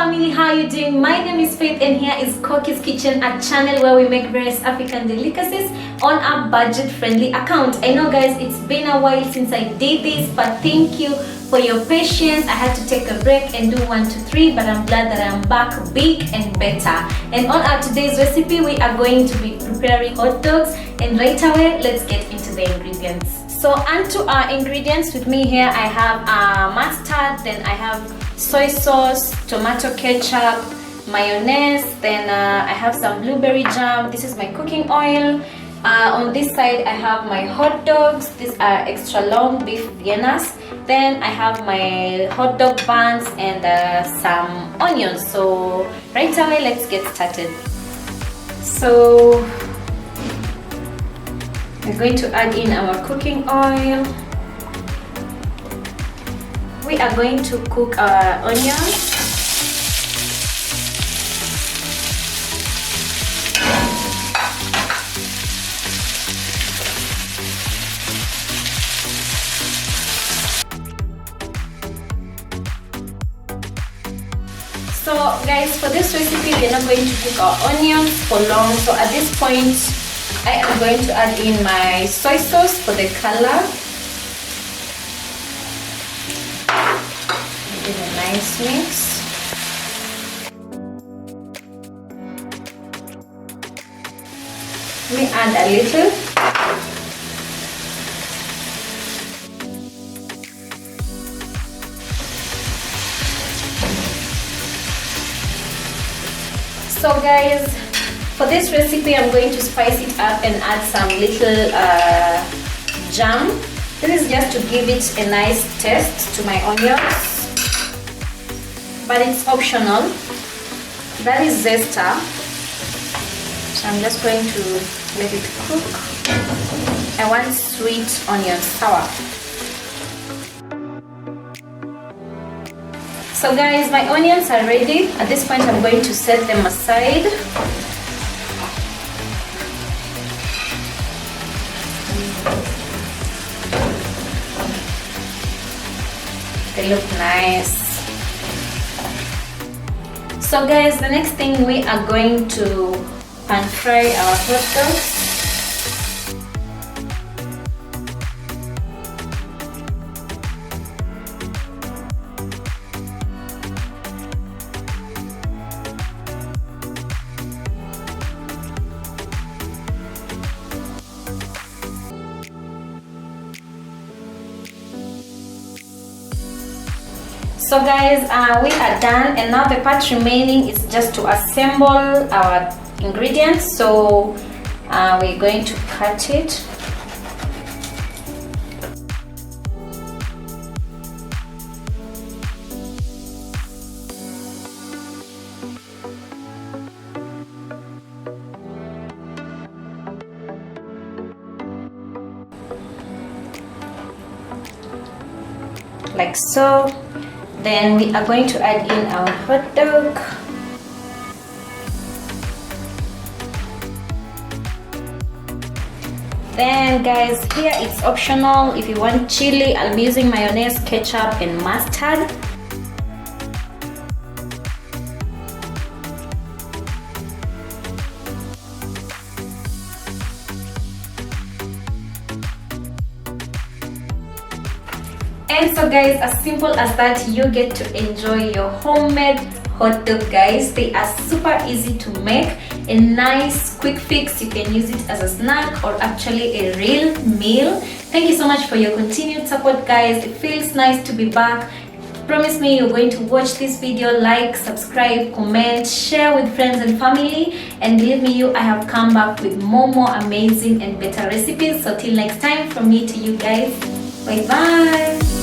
family, how you doing? My name is Faith and here is Koki's Kitchen, a channel where we make various African delicacies on a budget-friendly account. I know guys, it's been a while since I did this, but thank you for your patience. I had to take a break and do 1, 2, 3, but I'm glad that I'm back big and better. And on our today's recipe, we are going to be preparing hot dogs, and right away, let's get into the ingredients. So onto our ingredients. With me here, I have mustard, then I have soy sauce, tomato ketchup, mayonnaise, then I have some blueberry jam. This is my cooking oil. On this side I have my hot dogs. These are extra long beef viennas. Then I have my hot dog buns and some onions. So right away, let's get started. So we're going to add in our cooking oil. We are going to cook our onions. So guys, for this recipe, we're not going to cook our onions for long. So at this point, I am going to add in my soy sauce for the color. Give a nice mix. We add a little. So guys, for this recipe, I'm going to spice it up and add some little jam. This is just to give it a nice taste to my onions, but it's optional. That is zesta. So I'm just going to let it cook. I want sweet onions, sour. So guys, my onions are ready. At this point, I'm going to set them aside. They look nice. So guys, the next thing, we are going to pan fry our hot dogs. So guys, we are done, and now the part remaining is just to assemble our ingredients. So we're going to cut it. Like so. Then we are going to add in our hot dog. Then guys, here it's optional. If you want chili, I'm using mayonnaise, ketchup and mustard. And so guys, as simple as that, you get to enjoy your homemade hot dog guys. They are super easy to make, a nice quick fix. You can use it as a snack or actually a real meal. Thank you so much for your continued support guys. It feels nice to be back. Promise me you're going to watch this video, like, subscribe, comment, share with friends and family, and believe me I have come back with more amazing and better recipes. So till next time, from me to you guys, bye bye.